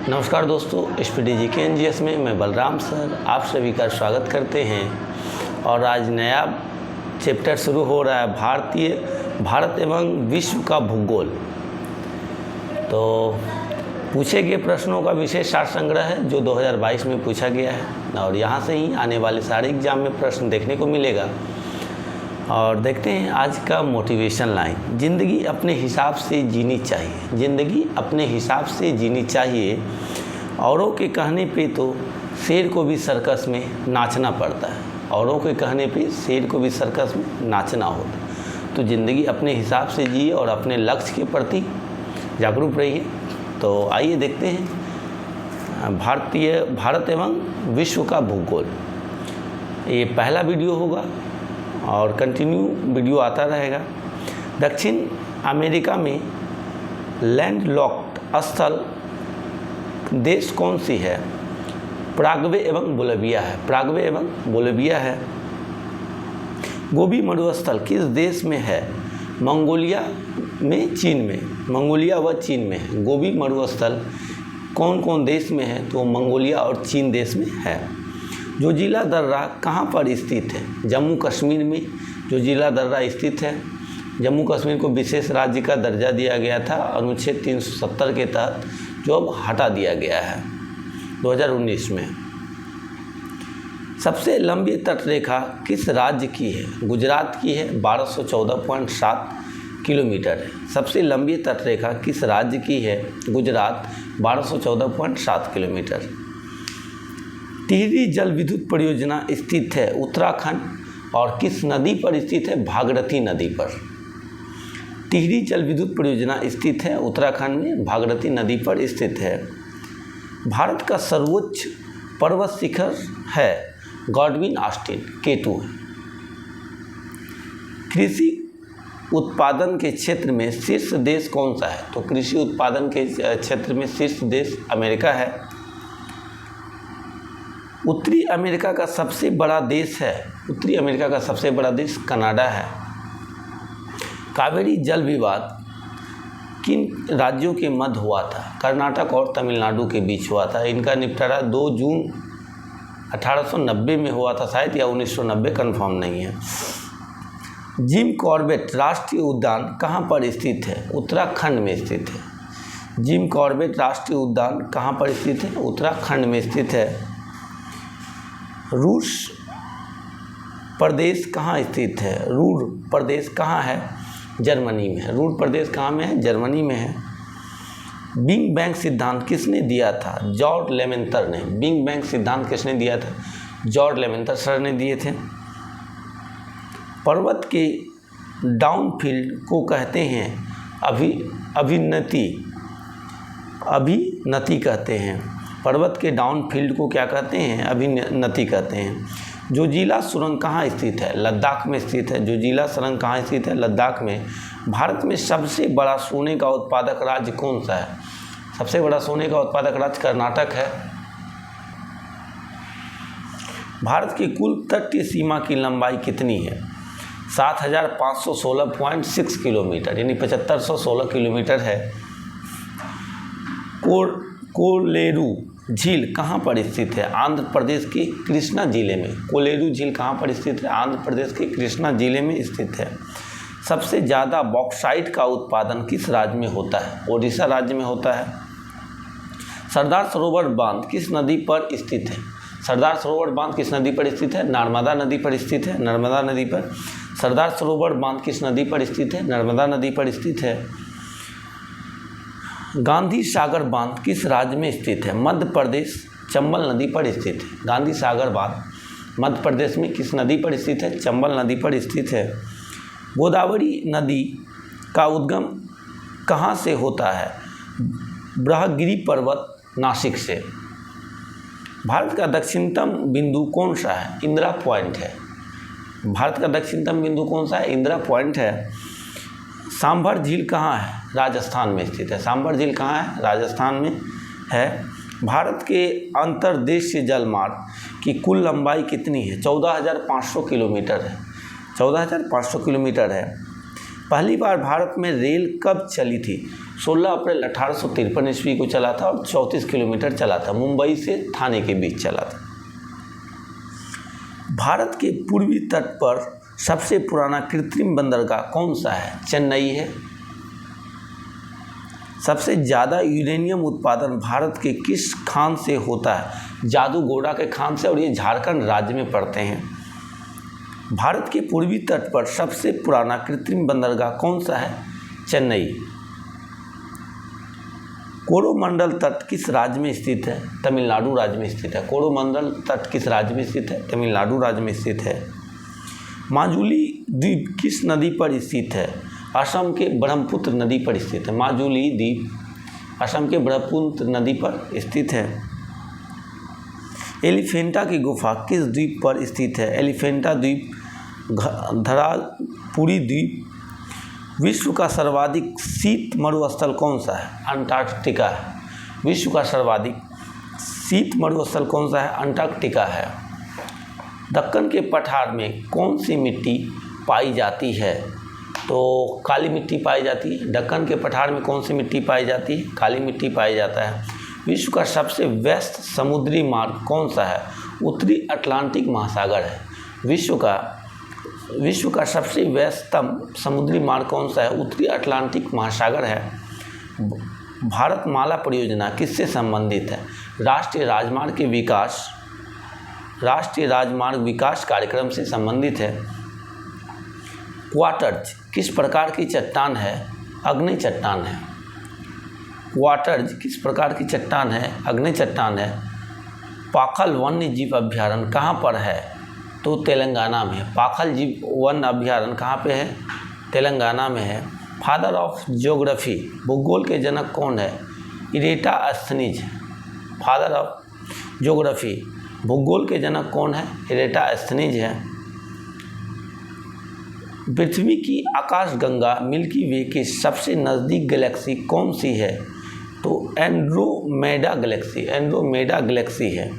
नमस्कार दोस्तों, स्पीडी के एनजीएस में मैं बलराम सर आप सभी का स्वागत करते हैं। और आज नया चैप्टर शुरू हो रहा है, भारत एवं विश्व का भूगोल। तो पूछे गए प्रश्नों का विशेष सार संग्रह है जो 2022 में पूछा गया है और यहाँ से ही आने वाले सारे एग्जाम में प्रश्न देखने को मिलेगा। और देखते हैं आज का मोटिवेशन लाइन। ज़िंदगी अपने हिसाब से जीनी चाहिए, ज़िंदगी अपने हिसाब से जीनी चाहिए। औरों के कहने पे तो शेर को भी सर्कस में नाचना पड़ता है, औरों के कहने पे शेर को भी सर्कस में नाचना होता। तो ज़िंदगी अपने हिसाब से जिए और अपने लक्ष्य के प्रति जागरूक रहिए। तो आइए देखते हैं भारत एवं विश्व का भूगोल। ये पहला वीडियो होगा और कंटिन्यू वीडियो आता रहेगा। दक्षिण अमेरिका में लैंडलॉक्ड स्थल देश कौन सी है? पराग्वे एवं बोलिविया है। पराग्वे एवं बोलिविया है। गोबी मरुस्थल किस देश में है? मंगोलिया में, चीन में। मंगोलिया व चीन में है। गोबी मरुस्थल कौन कौन देश में है? तो मंगोलिया और चीन देश में है। जोजिला दर्रा कहाँ पर स्थित है? जम्मू कश्मीर में जोजिला दर्रा स्थित है। जम्मू कश्मीर को विशेष राज्य का दर्जा दिया गया था अनुच्छेद 370 के तहत, जो अब हटा दिया गया है 2019 में। सबसे लंबी तटरेखा किस राज्य की है? गुजरात की है, 1214.7 किलोमीटर है। सबसे लंबी तटरेखा किस राज्य की है? गुजरात, 1214.7 किलोमीटर। टिहरी जल विद्युत परियोजना स्थित है उत्तराखंड और किस नदी पर स्थित है? भागीरथी नदी पर। टिहरी जल विद्युत परियोजना स्थित है उत्तराखंड में, भागीरथी नदी पर स्थित है। भारत का सर्वोच्च पर्वत शिखर है गॉडविन ऑस्टिन, K2 है। कृषि उत्पादन के क्षेत्र में शीर्ष देश कौन सा है? तो कृषि उत्पादन के क्षेत्र में शीर्ष देश अमेरिका है। उत्तरी अमेरिका का सबसे बड़ा देश है, उत्तरी अमेरिका का सबसे बड़ा देश कनाडा है। कावेरी जल विवाद किन राज्यों के मध्य हुआ था? कर्नाटक और तमिलनाडु के बीच हुआ था। इनका निपटारा 2 जून 1890 में हुआ था शायद, या 1990, कन्फर्म नहीं है। जिम कॉर्बेट राष्ट्रीय उद्यान कहाँ पर स्थित है? उत्तराखंड में स्थित है। जिम कॉर्बेट राष्ट्रीय उद्यान कहाँ पर स्थित है? उत्तराखंड में स्थित है। रूर प्रदेश कहाँ स्थित है? रूर प्रदेश कहाँ है? जर्मनी में है। रूर प्रदेश कहाँ में है? जर्मनी में है। बिग बैंग सिद्धांत किसने दिया था? जॉर्ज लेमेंतर ने। बिग बैंग सिद्धांत किसने दिया था? जॉर्ज लेमेंतर सर ने दिए थे। पर्वत के डाउनफील्ड को कहते हैं अभिनति कहते हैं। पर्वत के डाउनफील्ड को क्या कहते हैं? अभिनति कहते हैं। जोजिला सुरंग कहाँ स्थित है? लद्दाख में स्थित है। जोजिला सुरंग कहाँ स्थित है? लद्दाख में। भारत में सबसे बड़ा सोने का उत्पादक राज्य कौन सा है? सबसे बड़ा सोने का उत्पादक राज्य कर्नाटक है। भारत की कुल तटीय सीमा की लंबाई कितनी है? 7516.6 किलोमीटर, यानी 7516 किलोमीटर है। कोलेरू झील कहाँ पर स्थित है? आंध्र प्रदेश के कृष्णा जिले में। कोलेरू झील कहाँ पर स्थित है? आंध्र प्रदेश के कृष्णा जिले में स्थित है। सबसे ज़्यादा बॉक्साइट का उत्पादन किस राज्य में होता है? ओडिशा राज्य में होता है। सरदार सरोवर बांध किस नदी पर स्थित है? सरदार सरोवर बांध किस नदी पर स्थित है? नर्मदा नदी पर स्थित है। नर्मदा नदी पर। सरदार सरोवर बांध किस नदी पर स्थित है? नर्मदा नदी पर स्थित है। गांधी सागर बांध किस राज्य में स्थित है? मध्य प्रदेश, चंबल नदी पर स्थित है। गांधी सागर बांध मध्य प्रदेश में किस नदी पर स्थित है? चंबल नदी पर स्थित है। गोदावरी नदी का उद्गम कहाँ से होता है? ब्रह्मगिरि पर्वत, नासिक से। भारत का दक्षिणतम बिंदु कौन सा है? इंदिरा पॉइंट है। भारत का दक्षिणतम बिंदु कौन सा है? इंदिरा पॉइंट है। सांभर झील कहाँ है? राजस्थान में स्थित है। सांभर झील कहाँ है? राजस्थान में है। भारत के अंतर्देशीय जलमार्ग की कुल लंबाई कितनी है? 14,500 किलोमीटर है। 14,500 किलोमीटर है। पहली बार भारत में रेल कब चली थी? 16 अप्रैल 1853 ईस्वी को चला था और 34 किलोमीटर चला था। मुंबई से थाने के बीच चला था। भारत के पूर्वी तट पर सबसे पुराना कृत्रिम बंदरगाह कौन सा है? चेन्नई है। सबसे ज़्यादा यूरेनियम उत्पादन भारत के किस खान से होता है? जादूगोड़ा के खान से, और ये झारखंड राज्य में पड़ते हैं। भारत के पूर्वी तट पर सबसे पुराना कृत्रिम बंदरगाह कौन सा है? चेन्नई। कोरोमंडल तट किस राज्य में स्थित है? तमिलनाडु राज्य में स्थित है। कोरोमंडल तट किस राज्य में स्थित है? तमिलनाडु राज्य में स्थित है। माजुली द्वीप किस नदी पर स्थित है? असम के ब्रह्मपुत्र नदी पर स्थित है। माजुली द्वीप असम के ब्रह्मपुत्र नदी पर स्थित है। एलिफेंटा की गुफा किस द्वीप पर स्थित है? एलिफेंटा द्वीप धरापुरी द्वीप। विश्व का सर्वाधिक शीत मरुस्थल कौन सा है? अंटार्कटिका है। विश्व का सर्वाधिक शीत मरुस्थल कौन सा है? अंटार्कटिका है। दक्कन के पठार में कौन सी मिट्टी पाई जाती है? तो काली मिट्टी पाई जाती है। दक्कन के पठार में कौन सी मिट्टी पाई जाती है? काली मिट्टी पाई जाता है। विश्व का सबसे व्यस्त समुद्री मार्ग कौन सा है? उत्तरी अटलांटिक महासागर है। विश्व का सबसे व्यस्ततम समुद्री मार्ग कौन सा है? उत्तरी अटलांटिक महासागर है। भारतमाला परियोजना किससे संबंधित है? राष्ट्रीय राजमार्ग विकास कार्यक्रम से संबंधित है। क्वार्टज किस प्रकार की चट्टान है? अग्नि चट्टान है। क्वार्टज किस प्रकार की चट्टान है? अग्नि चट्टान है। पाखल वन्य जीव अभ्यारण्य कहाँ पर है? तो तेलंगाना में है। पाखल जीव वन अभ्यारण्य कहाँ पे है? तेलंगाना में है। फादर ऑफ ज्योग्राफी भूगोल के जनक कौन है? इरेटास्थनीज। फादर ऑफ ज्योग्राफी भूगोल के जनक कौन है? इरेटास्थनीज है। पृथ्वी की आकाशगंगा मिल्की वे के सबसे नज़दीक गैलेक्सी कौन सी है? तो एंड्रोमेडा गैलेक्सी है।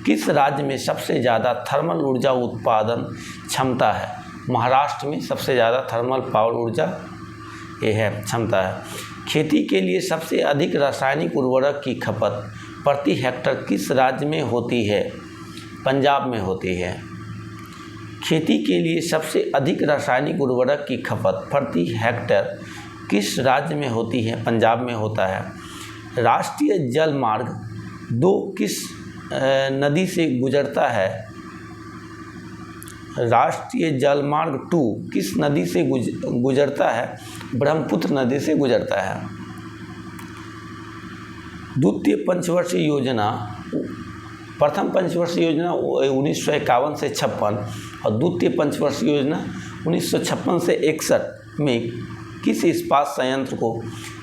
किस राज्य में सबसे ज़्यादा थर्मल ऊर्जा उत्पादन क्षमता है? महाराष्ट्र में सबसे ज़्यादा थर्मल पावर ऊर्जा ये है क्षमता है। खेती के लिए सबसे अधिक रासायनिक उर्वरक की खपत प्रति हेक्टेयर किस राज्य में होती है? पंजाब में होती है। खेती के लिए सबसे अधिक रासायनिक उर्वरक की खपत प्रति हेक्टेयर किस राज्य में होती है? पंजाब में होता है। राष्ट्रीय जल मार्ग 2 किस नदी से गुजरता है? राष्ट्रीय जल मार्ग 2 किस नदी से गुजरता है? ब्रह्मपुत्र नदी से गुजरता है। द्वितीय पंचवर्षीय योजना, प्रथम पंचवर्षीय योजना 1951 से 56 और द्वितीय पंचवर्षीय योजना 1956 से 61 में किस इस्पात संयंत्र को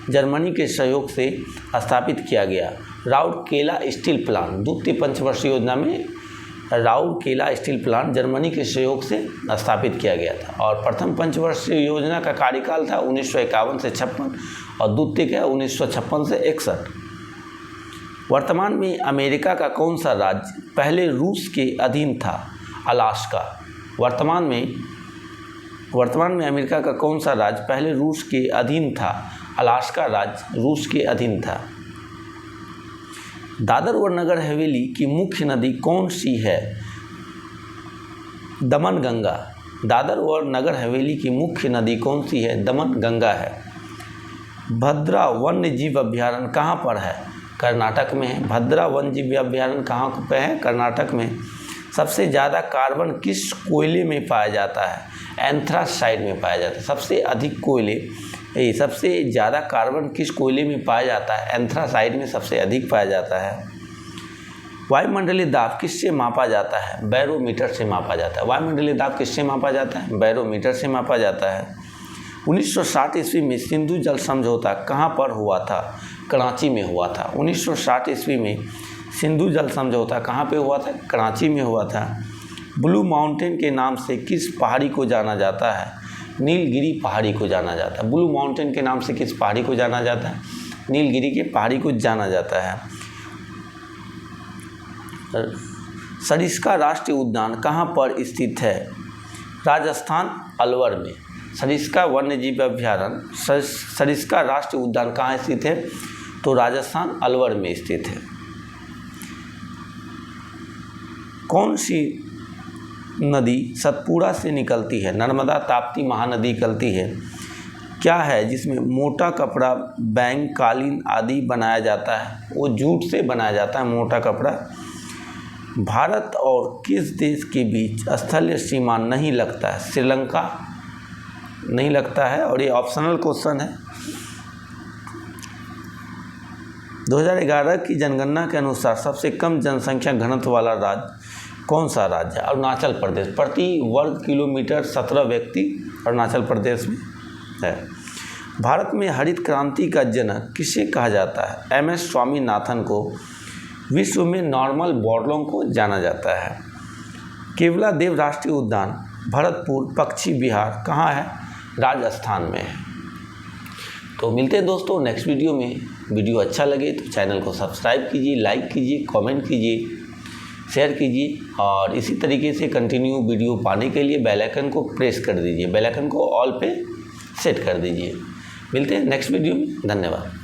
जर्मनी के सहयोग से स्थापित किया गया? Rourkela steel plant. द्वितीय पंचवर्षीय योजना में राउरकेला स्टील प्लांट जर्मनी के सहयोग से स्थापित किया गया था। और प्रथम पंचवर्षीय योजना का कार्यकाल था 1951 से 56 और द्वितीय का 1956 से 61। वर्तमान में अमेरिका का कौन सा राज्य पहले रूस के अधीन था? अलास्का। वर्तमान में अमेरिका का कौन सा राज्य पहले रूस के अधीन था? अलास्का राज्य रूस के अधीन था। दादर और नगर हवेली की मुख्य नदी कौन सी है? दमनगंगा। दादर और नगर हवेली की मुख्य नदी कौन सी है? दमनगंगा है। भद्रा वन्य जीव अभ्यारण्य कहाँ पर है? कर्नाटक में है। भद्रा वन्य जीव अभ्यारण्य कहाँ पे है? कर्नाटक में। सबसे ज़्यादा कार्बन किस कोयले में पाया जाता है? एंथ्रासाइड में पाया जाता है। सबसे ज़्यादा कार्बन किस कोयले में पाया जाता है? एंथ्रासाइड में सबसे अधिक पाया जाता है। वायुमंडलीय दाब किससे मापा जाता है? बैरोमीटर से मापा जाता है। वायुमंडलीय दाब किससे मापा जाता है? बैरोमीटर से मापा जाता है। 1960 ईस्वी में सिंधु जल समझौता कहाँ पर हुआ था? कराची में हुआ था। 1960 ईस्वी में सिंधु जल समझौता कहाँ पे हुआ था? कराची में हुआ था। ब्लू माउंटेन के नाम से किस पहाड़ी को जाना जाता है? नीलगिरी पहाड़ी को जाना जाता है। ब्लू माउंटेन के नाम से किस पहाड़ी को जाना जाता है? नीलगिरी के पहाड़ी को जाना जाता है। सरिस्का राष्ट्रीय उद्यान कहाँ पर स्थित है? राजस्थान अलवर में। सरिस्का वन्यजीव अभ्यारण्य, सरिस्का राष्ट्रीय उद्यान कहाँ स्थित है? तो राजस्थान अलवर में स्थित है। कौन सी नदी सतपुड़ा से निकलती है? नर्मदा, ताप्ती, महानदी निकलती है। क्या है जिसमें मोटा कपड़ा, बैंग, कालीन आदि बनाया जाता है? वो जूट से बनाया जाता है मोटा कपड़ा। भारत और किस देश के बीच स्थलीय सीमा नहीं लगता है? श्रीलंका नहीं लगता है, और ये ऑप्शनल क्वेश्चन है। 2011 की जनगणना के अनुसार सबसे कम जनसंख्या घनत्व वाला राज्य कौन सा राज्य है? अरुणाचल प्रदेश। प्रति वर्ग किलोमीटर 17 व्यक्ति अरुणाचल प्रदेश में है। भारत में हरित क्रांति का जनक किसे कहा जाता है? MS स्वामीनाथन को। विश्व में नॉर्मल बॉर्डरों को जाना जाता है। केवलादेव राष्ट्रीय उद्यान भरतपुर पक्षी विहार कहाँ है? राजस्थान में है। तो मिलते हैं दोस्तों नेक्स्ट वीडियो में। वीडियो अच्छा लगे तो चैनल को सब्सक्राइब कीजिए, लाइक कीजिए, कमेंट कीजिए, शेयर कीजिए, और इसी तरीके से कंटिन्यू वीडियो पाने के लिए बेल आइकन को प्रेस कर दीजिए, बेल आइकन को ऑल पे सेट कर दीजिए। मिलते हैं नेक्स्ट वीडियो में। धन्यवाद।